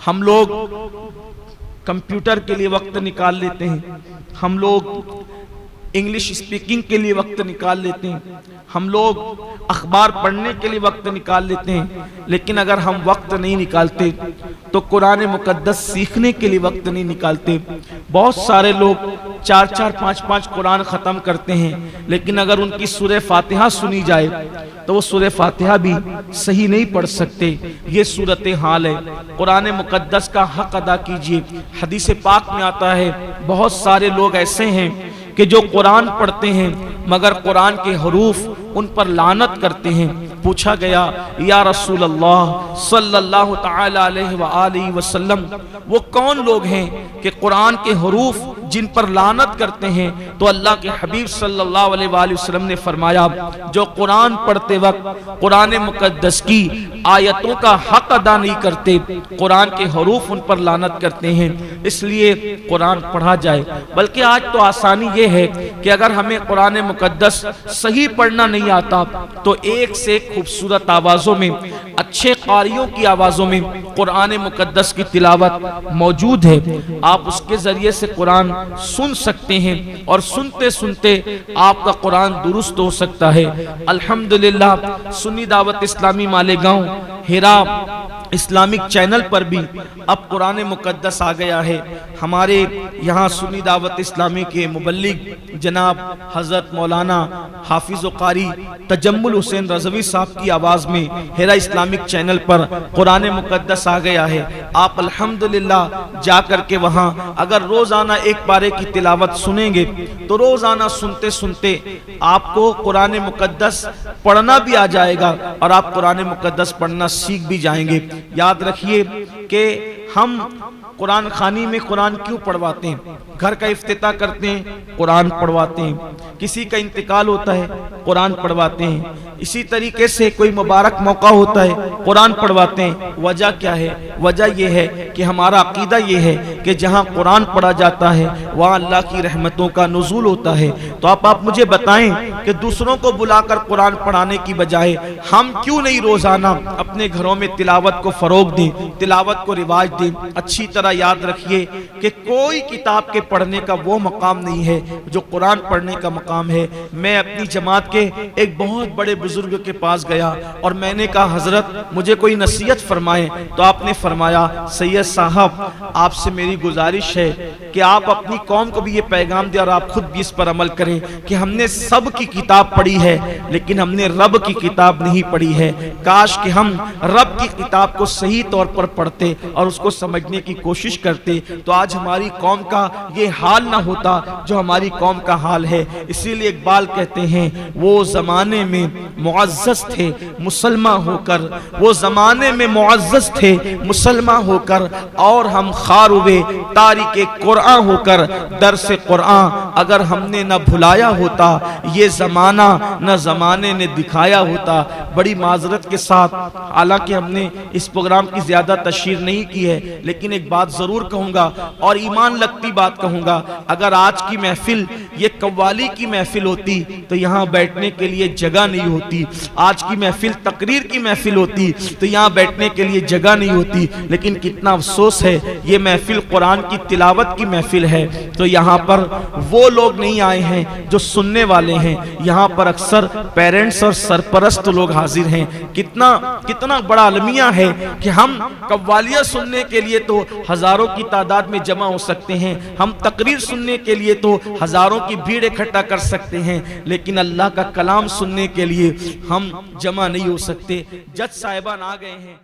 हम लोग कंप्यूटर के लिए वक्त निकाल लेते हैं, हम लोग इंग्लिश स्पीकिंग के लिए वक्त निकाल लेते हैं, हम लोग अखबार पढ़ने के लिए वक्त निकाल लेते हैं, लेकिन अगर हम वक्त नहीं निकालते तो कुरान मुकद्दस सीखने के लिए वक्त नहीं निकालते। बहुत सारे लोग 4-4, 5-5 कुरान ख़त्म करते हैं, लेकिन अगर उनकी सूरह फातिहा सुनी जाए तो वो सूरह फातिहा भी सही नहीं पढ़ सकते। ये सूरत हाल है। कुरान मुकद्दस का हक अदा कीजिए। हदीस पाक में आता है बहुत सारे लोग ऐसे हैं कि जो कुरान पढ़ते हैं मगर कुरान के हरूफ उन पर लानत करते हैं। पूछा गया, या रसूल अल्लाह सल्लल्लाहु तआला अलैहि वसल्लम, वो कौन लोग हैं कि कुरान के हरूफ जिन पर लानत करते हैं? तो अल्लाह के हबीब सल्लल्लाहु अलैहि वसल्लम ने फरमाया, जो कुरान पढ़ते वक्त कुरान मुकद्दस की आयतों का हक अदा नहीं करते, कुरान के हरूफ उन पर लानत करते हैं। इसलिए कुरान पढ़ा जाए। बल्कि आज तो आसानी ये है कि अगर हमें कुरान मुकद्दस सही पढ़ना नहीं आता तो एक से एक खूबसूरत आवाजों में, अच्छे कारियों की आवाजों में कुरान मुकद्दस की तिलावत मौजूद है। आप उसके जरिए से कुरान सुन सकते हैं और सुनते सुनते आपका कुरान दुरुस्त हो सकता है। अल्हम्दुलिल्लाह सुन्नी दावत इस्लामी मालेगांव हिरा इस्लामिक चैनल पर भी अब कुरान मुकद्दस आ गया है। हमारे यहाँ सुन्नी दावत इस्लामी के मुबल्लिग जनाब हजरत मौलाना हाफिज कारी तजम्मुल हुसैन रज़वी साहब की आवाज़ में हिरा इस्लामिक चैनल पर कुरान मुकद्दस आ गया है। आप अल्हम्दुलिल्लाह जा कर के वहाँ अगर रोज़ाना एक पारे की तिलावत सुनेंगे तो रोज़ाना सुनते सुनते आपको कुरान मुकद्दस पढ़ना भी आ जाएगा और आप कुरान मुकद्दस पढ़ना सीख भी जाएंगे। याद रखिए कि हम कुरान खानी में कुरान क्यों पढ़वाते हैं? घर का इफ्तिताह करते हैं, कुरान पढ़वाते हैं। किसी का इंतकाल होता है, कुरान पढ़वाते हैं। इसी तरीके से कोई मुबारक मौका होता है, कुरान पढ़वाते हैं। वजह क्या है? वजह यह है कि हमारा अकीदा यह है कि जहाँ कुरान पढ़ा जाता है वहाँ अल्लाह की रहमतों का नुज़ूल होता है। तो आप मुझे बताएं कि दूसरों को बुलाकर कुरान पढ़ाने की बजाय हम क्यों नहीं रोजाना अपने घरों में तिलावत को फरोग दें, तिलावत को रिवाज दें। अच्छी तरह याद रखिए कि कोई किताब के पढ़ने का वो मकाम नहीं है जो कुरान पढ़ने का मकाम है। मैं अपनी जमात के एक बहुत बड़े बुजुर्ग के पास गया और मैंने कहा, हजरत मुझे कोई नसीहत फरमाएं। तो आपने फरमाया, सैयद साहब आपसे मेरी गुजारिश है कि आप अपनी कौम को भी ये पैगाम दें और आप खुद भी इस पर अमल करें कि हमने सब की किताब पढ़ी है लेकिन हमने रब की किताब नहीं पढ़ी है। काश कि हम रब की किताब को सही तौर पर पढ़ते और उसको समझने की कोशिश करते तो आज हमारी कौम का ये हाल ना होता जो हमारी कौम का हाल है। इसीलिए इकबाल कहते हैं, वो जमाने में मुअज़्ज़ज़ थे मुसलमान होकर, वो जमाने में मुअज़्ज़ज़ थे मुसलमान होकर, और हम खार हुए तारिके कुरान होकर। दर से कुरान अगर हमने न भुलाया होता, ये जमाना न जमाने ने दिखाया होता। बड़ी माजरत के साथ, हालांकि हमने इस प्रोग्राम की ज्यादा तशहीर नहीं की है, लेकिन एक बात जरूर कहूंगा और ईमान लगती बात कहूंगा। अगर आज की महफिल ये कव्वाली की महफिल होती तो यहाँ बैठने के लिए जगह नहीं होती। आज की महफिल तकरीर की महफिल होती तो यहाँ बैठने के लिए जगह नहीं होती। लेकिन कितना अफसोस है, ये महफिल कुरान की तिलावत की महफिल है तो यहाँ पर वो लोग नहीं आए हैं जो सुनने वाले हैं। यहाँ पर अक्सर पेरेंट्स और सरपरस्त लोग हाजिर हैं। कितना बड़ा अलमिया है कि हम कव्वालियाँ सुनने के लिए तो हजारों की तादाद में जमा हो सकते हैं, हम तकरीर सुनने के लिए तो हजारों की भीड़ इकट्ठा कर सकते हैं, लेकिन अल्लाह का कलाम सुनने के लिए हम जमा नहीं हो सकते। जज साहिबान आ गए हैं।